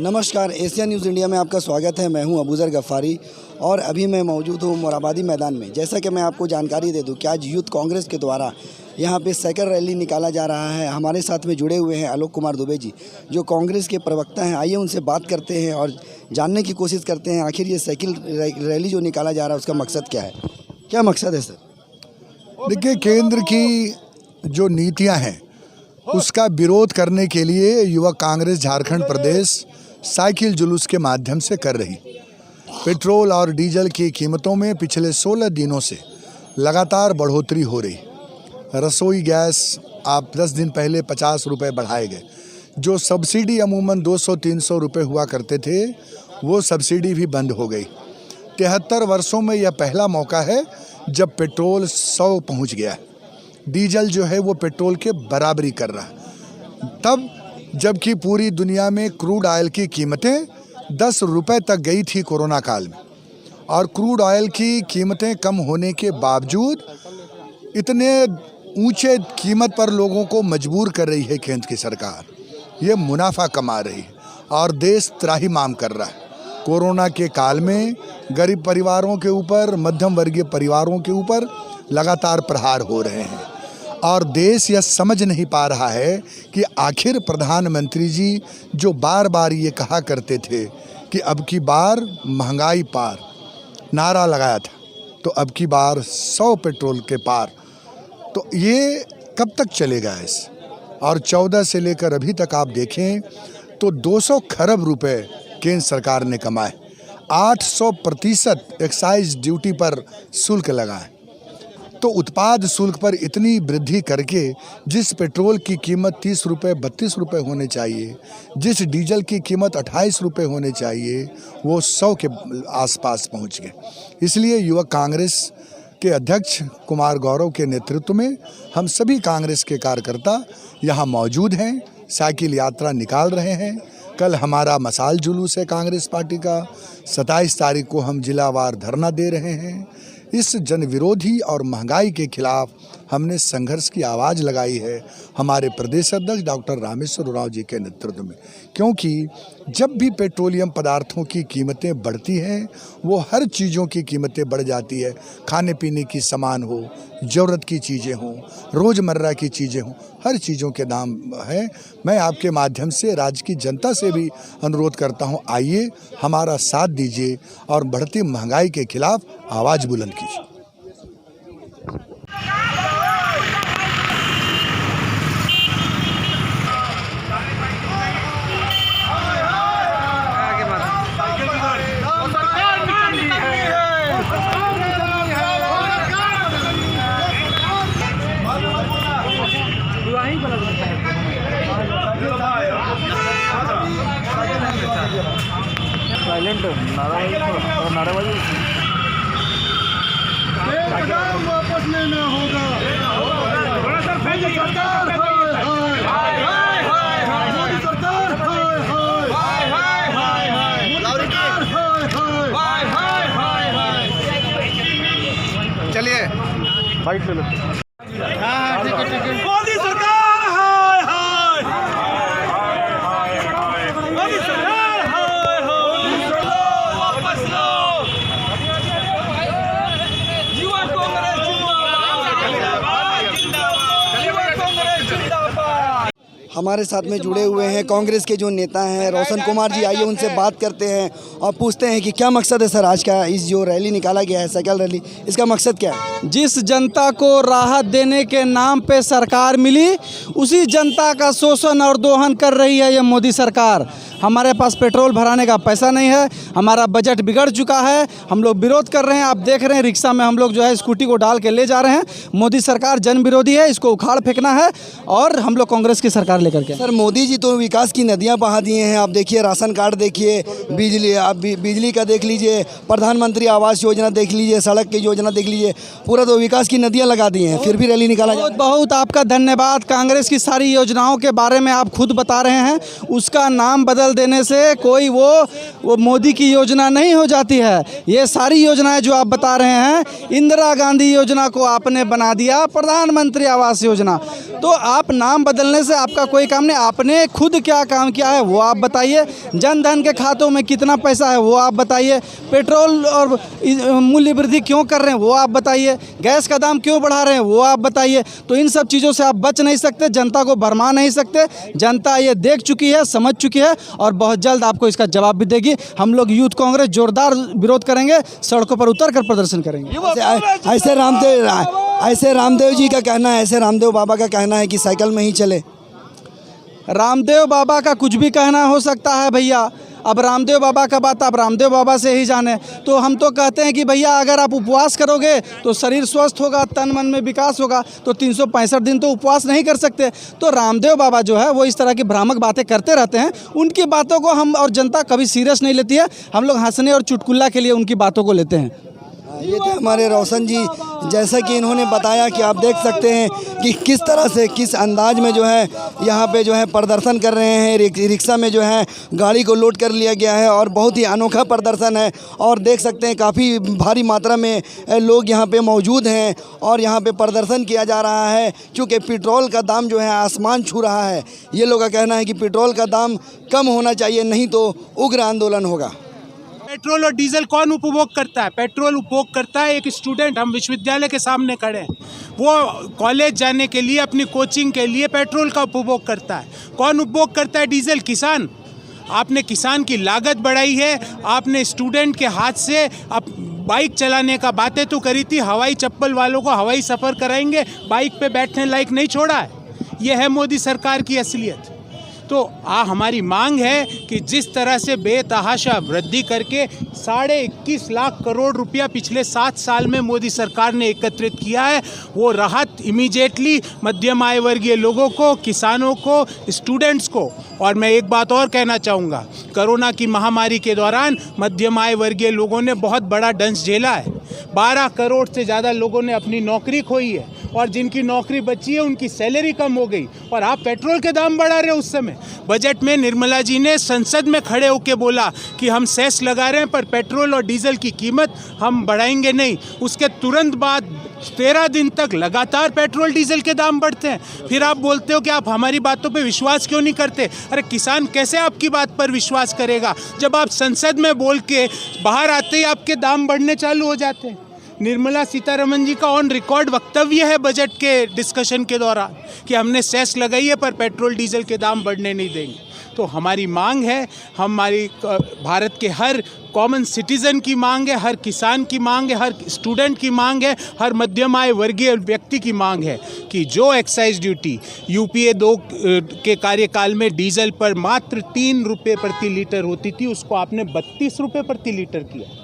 नमस्कार, Asia news India में आपका स्वागत है। मैं हूं अबूज़र गफ़ारी और अभी मैं मौजूद हूं मोराबादी मैदान में। जैसा कि मैं आपको जानकारी दे दूं कि आज यूथ कांग्रेस के द्वारा यहां पे साइकिल रैली निकाला जा रहा है। हमारे साथ में जुड़े हुए हैं आलोक कुमार दुबे जी, जो कांग्रेस के प्रवक्ता हैं। आइए उनसे बात करते हैं और जानने की कोशिश करते हैं आखिर ये साइकिल रैली जो निकाला जा रहा है उसका मकसद क्या है। क्या मकसद है सर? देखिए, केंद्र की जो नीतियां हैं उसका विरोध करने के लिए युवक कांग्रेस झारखंड प्रदेश साइकिल जुलूस के माध्यम से कर रही। पेट्रोल और डीजल की कीमतों में पिछले 16 दिनों से लगातार बढ़ोतरी हो रही। रसोई गैस आप 10 दिन पहले 50 रुपये बढ़ाए गए। जो सब्सिडी अमूमन 200-300 रुपये हुआ करते थे वो सब्सिडी भी बंद हो गई। 73 वर्षों में यह पहला मौका है जब पेट्रोल 100 पहुंच गया। डीजल जो है वो पेट्रोल के बराबरी कर रहा है। तब जबकि पूरी दुनिया में क्रूड ऑयल की कीमतें 10 रुपये तक गई थी कोरोना काल में, और क्रूड ऑयल की कीमतें कम होने के बावजूद इतने ऊंचे कीमत पर लोगों को मजबूर कर रही है केंद्र की सरकार। ये मुनाफा कमा रही है और देश त्राहिमाम कर रहा है। कोरोना के काल में गरीब परिवारों के ऊपर, मध्यम वर्गीय परिवारों के ऊपर लगातार प्रहार हो रहे हैं और देश यह समझ नहीं पा रहा है कि आखिर प्रधानमंत्री जी जो बार बार ये कहा करते थे कि अब की बार महंगाई पार नारा लगाया था, तो अब की बार 100 पेट्रोल के पार, तो ये कब तक चलेगा ऐसे? और 14 से लेकर अभी तक आप देखें तो 200 खरब रुपए केंद्र सरकार ने कमाए। 800% एक्साइज ड्यूटी पर शुल्क लगाए। तो उत्पाद शुल्क पर इतनी वृद्धि करके जिस पेट्रोल की कीमत 30 रुपये 32 रुपये होने चाहिए, जिस डीजल की कीमत 28 रुपये होने चाहिए, वो 100 के आसपास पहुंच गए। इसलिए युवक कांग्रेस के अध्यक्ष कुमार गौरव के नेतृत्व में हम सभी कांग्रेस के कार्यकर्ता यहाँ मौजूद हैं, साइकिल यात्रा निकाल रहे हैं। कल हमारा मसाल जुलूस है कांग्रेस पार्टी का। 27 तारीख को हम जिलावार धरना दे रहे हैं। इस जनविरोधी और महंगाई के खिलाफ हमने संघर्ष की आवाज़ लगाई है हमारे प्रदेश अध्यक्ष डॉक्टर रामेश्वर उरांव जी के नेतृत्व में, क्योंकि जब भी पेट्रोलियम पदार्थों की कीमतें बढ़ती हैं वो हर चीज़ों की कीमतें बढ़ जाती है। खाने पीने की सामान हो, ज़रूरत की चीज़ें हों, रोज़मर्रा की चीज़ें हों, हर चीज़ों के दाम है। मैं आपके माध्यम से राज्य की जनता से भी अनुरोध करता हूं, आइए हमारा साथ दीजिए और बढ़ती महंगाई के खिलाफ आवाज़ बुलंद कीजिए। साइलेंट नाराबाजी वापस लेना होगा। चलिए बाइक ले लो। मोदी सरकार हाय हाय, मोदी सरकार हाय हाय, वापस लो। युवा कांग्रेस जिंदाबाद, युवा कांग्रेस जिंदाबाद। हमारे साथ में जुड़े हुए हैं कांग्रेस के जो नेता हैं रोशन कुमार जी। आइए उनसे बात करते हैं और पूछते हैं कि क्या मकसद है सर आज का इस जो रैली निकाला गया है साइकिल रैली, इसका मकसद क्या है? जिस जनता को राहत देने के नाम पे सरकार मिली, उसी जनता का शोषण और दोहन कर रही है ये मोदी सरकार। हमारे पास पेट्रोल भराने का पैसा नहीं है, हमारा बजट बिगड़ चुका है, हम लोग विरोध कर रहे हैं। आप देख रहे हैं रिक्शा में हम लोग जो है स्कूटी को डाल के ले जा रहे हैं। मोदी सरकार जन विरोधी है, इसको उखाड़ फेंकना है और हम लोग कांग्रेस की सरकार लेकर के। सर, मोदी जी तो विकास की नदियां बहा दिए हैं। आप देखिए राशन कार्ड देखिए, बिजली, आप बिजली का देख लीजिए, प्रधानमंत्री आवास योजना देख लीजिए, सड़क की योजना देख लीजिए, पूरा तो विकास की नदियां लगा दी हैं, फिर भी रैली निकाला बहुत बहुत आपका धन्यवाद। कांग्रेस की सारी योजनाओं के बारे में आप खुद बता रहे हैं, उसका नाम बदल साइकिल देने से कोई वो मोदी की योजना नहीं हो जाती है। ये सारी योजनाएं जो आप बता रहे हैं, इंदिरा गांधी योजना को आपने बना दिया प्रधानमंत्री आवास योजना। तो आप नाम बदलने से आपका कोई काम नहीं। आपने खुद क्या काम किया है वो आप बताइए। जन धन के खातों में कितना पैसा है वो आप बताइए। पेट्रोल और मूल्य वृद्धि क्यों कर रहे हैं वो आप बताइए। गैस का दाम क्यों बढ़ा रहे हैं वो आप बताइए। तो इन सब चीज़ों से आप बच नहीं सकते, जनता को भरमा नहीं सकते। जनता ये देख चुकी है, समझ चुकी है और बहुत जल्द आपको इसका जवाब भी देगी। हम लोग यूथ कांग्रेस जोरदार विरोध करेंगे, सड़कों पर उतर कर प्रदर्शन करेंगे। ऐसे रामदेव जी का कहना है, ऐसे रामदेव बाबा का कहना है कि साइकिल में ही चले। रामदेव बाबा का कुछ भी कहना हो सकता है भैया। अब रामदेव बाबा का बात आप रामदेव बाबा से ही जाने। तो हम तो कहते हैं कि भैया अगर आप उपवास करोगे तो शरीर स्वस्थ होगा, तन मन में विकास होगा। तो 365 दिन तो उपवास नहीं कर सकते। तो रामदेव बाबा जो है वो इस तरह की भ्रामक बातें करते रहते हैं। उनकी बातों को हम और जनता कभी सीरियस नहीं लेती है। हम लोग हंसने और चुटकुला के लिए उनकी बातों को लेते हैं। ये थे हमारे रोशन जी। जैसा कि इन्होंने बताया कि आप देख सकते हैं कि किस तरह से, किस अंदाज में जो है यहाँ पे जो है प्रदर्शन कर रहे हैं। रिक्शा में जो है गाड़ी को लोड कर लिया गया है और बहुत ही अनोखा प्रदर्शन है। और देख सकते हैं काफ़ी भारी मात्रा में लोग यहाँ पे मौजूद हैं और यहाँ पे प्रदर्शन किया जा रहा है। क्योंकि पेट्रोल का दाम जो है आसमान छू रहा है। ये लोगों का कहना है कि पेट्रोल का दाम कम होना चाहिए, नहीं तो उग्र आंदोलन होगा। पेट्रोल और डीजल कौन उपभोग करता है? पेट्रोल उपभोग करता है एक स्टूडेंट। हम विश्वविद्यालय के सामने खड़े हैं, वो कॉलेज जाने के लिए, अपनी कोचिंग के लिए पेट्रोल का उपभोग करता है। कौन उपभोग करता है डीजल? किसान। आपने किसान की लागत बढ़ाई है। आपने स्टूडेंट के हाथ से अब बाइक चलाने का बातें तो करी थी, हवाई चप्पल वालों को हवाई सफ़र कराएंगे, बाइक पे बैठने लायक नहीं छोड़ा है। ये है मोदी सरकार की असलियत। तो हमारी मांग है कि जिस तरह से बेतहाशा वृद्धि करके 21.5 लाख करोड़ रुपया पिछले 7 साल में मोदी सरकार ने एकत्रित किया है, वो राहत इमीडिएटली मध्यम आय वर्गीय लोगों को, किसानों को, स्टूडेंट्स को। और मैं एक बात और कहना चाहूँगा, कोरोना की महामारी के दौरान मध्यम आय वर्गीय लोगों ने बहुत बड़ा दंश झेला है। 12 करोड़ से ज़्यादा लोगों ने अपनी नौकरी खोई है और जिनकी नौकरी बची है उनकी सैलरी कम हो गई। और आप पेट्रोल के दाम बढ़ा रहे हो। उस समय बजट में निर्मला जी ने संसद में खड़े होकर बोला कि हम सेस लगा रहे हैं पर पेट्रोल और डीजल की कीमत हम बढ़ाएंगे नहीं। उसके तुरंत बाद 13 दिन तक लगातार पेट्रोल डीजल के दाम बढ़ते हैं। फिर आप बोलते हो कि आप हमारी बातों पे विश्वास क्यों नहीं करते? अरे किसान कैसे आपकी बात पर विश्वास करेगा जब आप संसद में बोल के बाहर आते ही आपके दाम बढ़ने चालू हो जाते हैं। निर्मला सीतारमण जी का ऑन रिकॉर्ड वक्तव्य है बजट के डिस्कशन के दौरान कि हमने सेस लगाई है पर पेट्रोल डीजल के दाम बढ़ने नहीं देंगे। तो हमारी मांग है, हमारी भारत के हर कॉमन सिटीज़न की मांग है, हर किसान की मांग है, हर स्टूडेंट की मांग है, हर मध्यम आय वर्गीय व्यक्ति की मांग है कि जो एक्साइज ड्यूटी यूपीए 2 के कार्यकाल में डीजल पर मात्र 3 रुपये प्रति लीटर होती थी, उसको आपने 32 रुपये प्रति लीटर किया।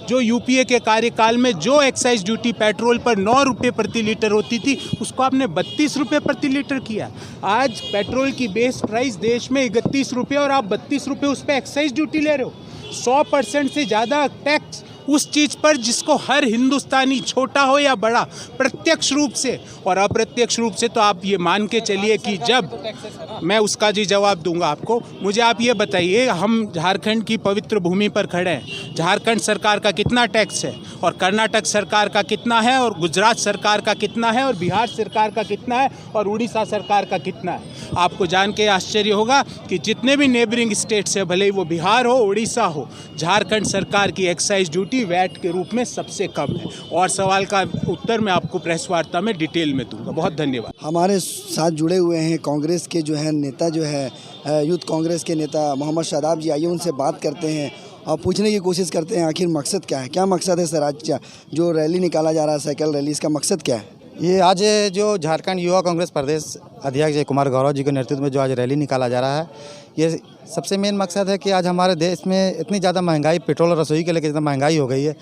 जो यूपीए के कार्यकाल में जो एक्साइज ड्यूटी पेट्रोल पर 9 रुपये प्रति लीटर होती थी, उसको आपने 32 रुपये प्रति लीटर किया। आज पेट्रोल की बेस प्राइस देश में 31 रुपये और आप 32 रुपये उस पर एक्साइज ड्यूटी ले रहे हो। 100% से ज़्यादा टैक्स उस चीज़ पर जिसको हर हिंदुस्तानी, छोटा हो या बड़ा, प्रत्यक्ष रूप से और अप्रत्यक्ष रूप से, तो आप ये मान के चलिए कि जब मैं उसका जी जवाब दूंगा आपको। मुझे आप ये बताइए, हम झारखंड की पवित्र भूमि पर खड़े हैं। झारखंड सरकार का कितना टैक्स है और कर्नाटक सरकार का कितना है और गुजरात सरकार का कितना है और बिहार सरकार का कितना है और उड़ीसा सरकार का कितना है? आपको जान के आश्चर्य होगा कि जितने भी नेबरिंग स्टेट्स है, भले ही वो बिहार हो, उड़ीसा हो, झारखंड सरकार की एक्साइज ड्यूटी वैट के रूप में सबसे कम है। और सवाल का उत्तर मैं आपको प्रेस वार्ता में डिटेल में दूंगा। बहुत धन्यवाद। हमारे साथ जुड़े हुए हैं कांग्रेस के जो है नेता, जो है यूथ कांग्रेस के नेता मोहम्मद शादाब जी। आइए उनसे बात करते हैं और पूछने की कोशिश करते हैं आखिर मकसद क्या है। क्या मकसद है सर आज जो रैली निकाला जा रहा है, साइकिल रैली, इसका मकसद क्या है? ये आज जो झारखंड युवा कांग्रेस प्रदेश अध्यक्ष जय कुमार गौरव जी के नेतृत्व में जो आज रैली निकाला जा रहा है, ये सबसे मेन मकसद है कि आज हमारे देश में इतनी ज़्यादा महंगाई, पेट्रोल और रसोई के लेकर इतना महंगाई हो गई है।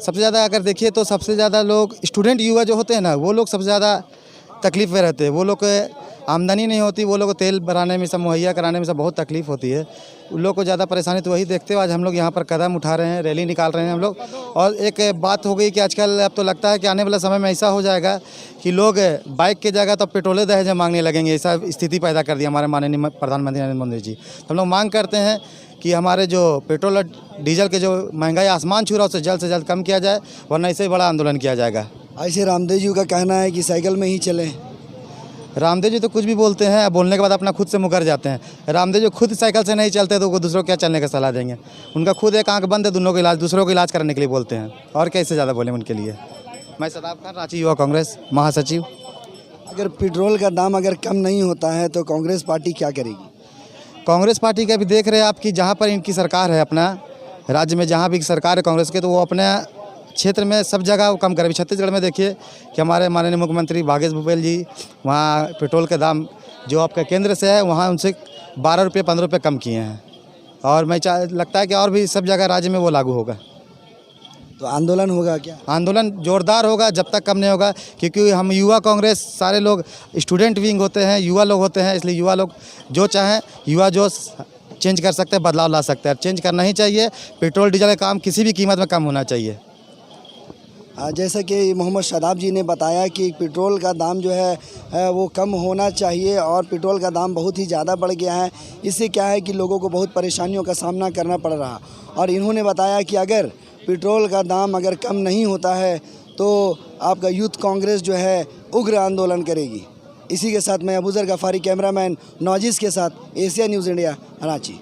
सबसे ज़्यादा अगर देखिए तो सबसे ज़्यादा लोग स्टूडेंट युवा जो होते हैं ना, वो लोग सबसे ज़्यादा तकलीफ़ में रहते हैं। वो लोग आमदनी नहीं होती, वो लोग को तेल भराने में, सब मुहैया कराने में सब बहुत तकलीफ़ होती है। उन लोग को ज़्यादा परेशानी, तो वही देखते हुए आज हम लोग यहाँ पर कदम उठा रहे हैं, रैली निकाल रहे हैं हम लोग। और एक बात हो गई कि आजकल अब तो लगता है कि आने वाले समय में ऐसा हो जाएगा कि लोग बाइक की जगह तो पेट्रोल दहेज मांगने लगेंगे। ऐसा स्थिति पैदा कर दी हमारे माननीय प्रधानमंत्री नरेंद्र मोदी जी। तो हम लोग मांग करते हैं कि हमारे जो पेट्रोल और डीजल के जो महंगाई आसमान छू रहा है उसे जल्द से जल्द कम किया जाए, वरना इससे बड़ा आंदोलन किया जाएगा। ऐसे रामदेव जी का कहना है कि साइकिल में ही चलें। रामदेव जी तो कुछ भी बोलते हैं, बोलने के बाद अपना खुद से मुकर जाते हैं। रामदेव जी खुद साइकिल से नहीं चलते तो वो दूसरों को क्या चलने का सलाह देंगे। उनका खुद एक आंख बंद है, दूसरों को इलाज करने के लिए बोलते हैं, और कैसे ज़्यादा बोलें उनके लिए। मैं शताब खान, रांची युवा कांग्रेस महासचिव। अगर पेट्रोल का दाम अगर कम नहीं होता है तो कांग्रेस पार्टी क्या करेगी? कांग्रेस पार्टी के अभी देख रहे हैं आप कि जहाँ पर इनकी सरकार है, अपना राज्य में जहाँ भी सरकार है कांग्रेस के, तो वो अपने क्षेत्र में सब जगह वो कम करे। छत्तीसगढ़ में देखिए कि हमारे माननीय मुख्यमंत्री भागेश भूपेल जी वहाँ पेट्रोल के दाम जो आपका केंद्र से है वहाँ उनसे 12 रुपये 15 रुपये कम किए हैं, और लगता है कि और भी सब जगह राज्य में वो लागू होगा। तो आंदोलन होगा क्या? आंदोलन जोरदार होगा जब तक कम नहीं होगा, क्योंकि हम युवा कांग्रेस सारे लोग स्टूडेंट विंग होते हैं, युवा लोग होते हैं, इसलिए युवा लोग जो चाहें, युवा जो चेंज कर सकते हैं, बदलाव ला सकते हैं। चेंज करना ही चाहिए। पेट्रोल डीजल का काम किसी भी कीमत में कम होना चाहिए। जैसा कि मोहम्मद शादाब जी ने बताया कि पेट्रोल का दाम जो है वो कम होना चाहिए, और पेट्रोल का दाम बहुत ही ज़्यादा बढ़ गया है। इससे क्या है कि लोगों को बहुत परेशानियों का सामना करना पड़ रहा, और इन्होंने बताया कि अगर पेट्रोल का दाम अगर कम नहीं होता है तो आपका यूथ कांग्रेस जो है उग्र आंदोलन करेगी। इसी के साथ मैं अबूजर गफारी, कैमरामैन नौजिस के साथ, एशिया न्यूज़ इंडिया, रांची।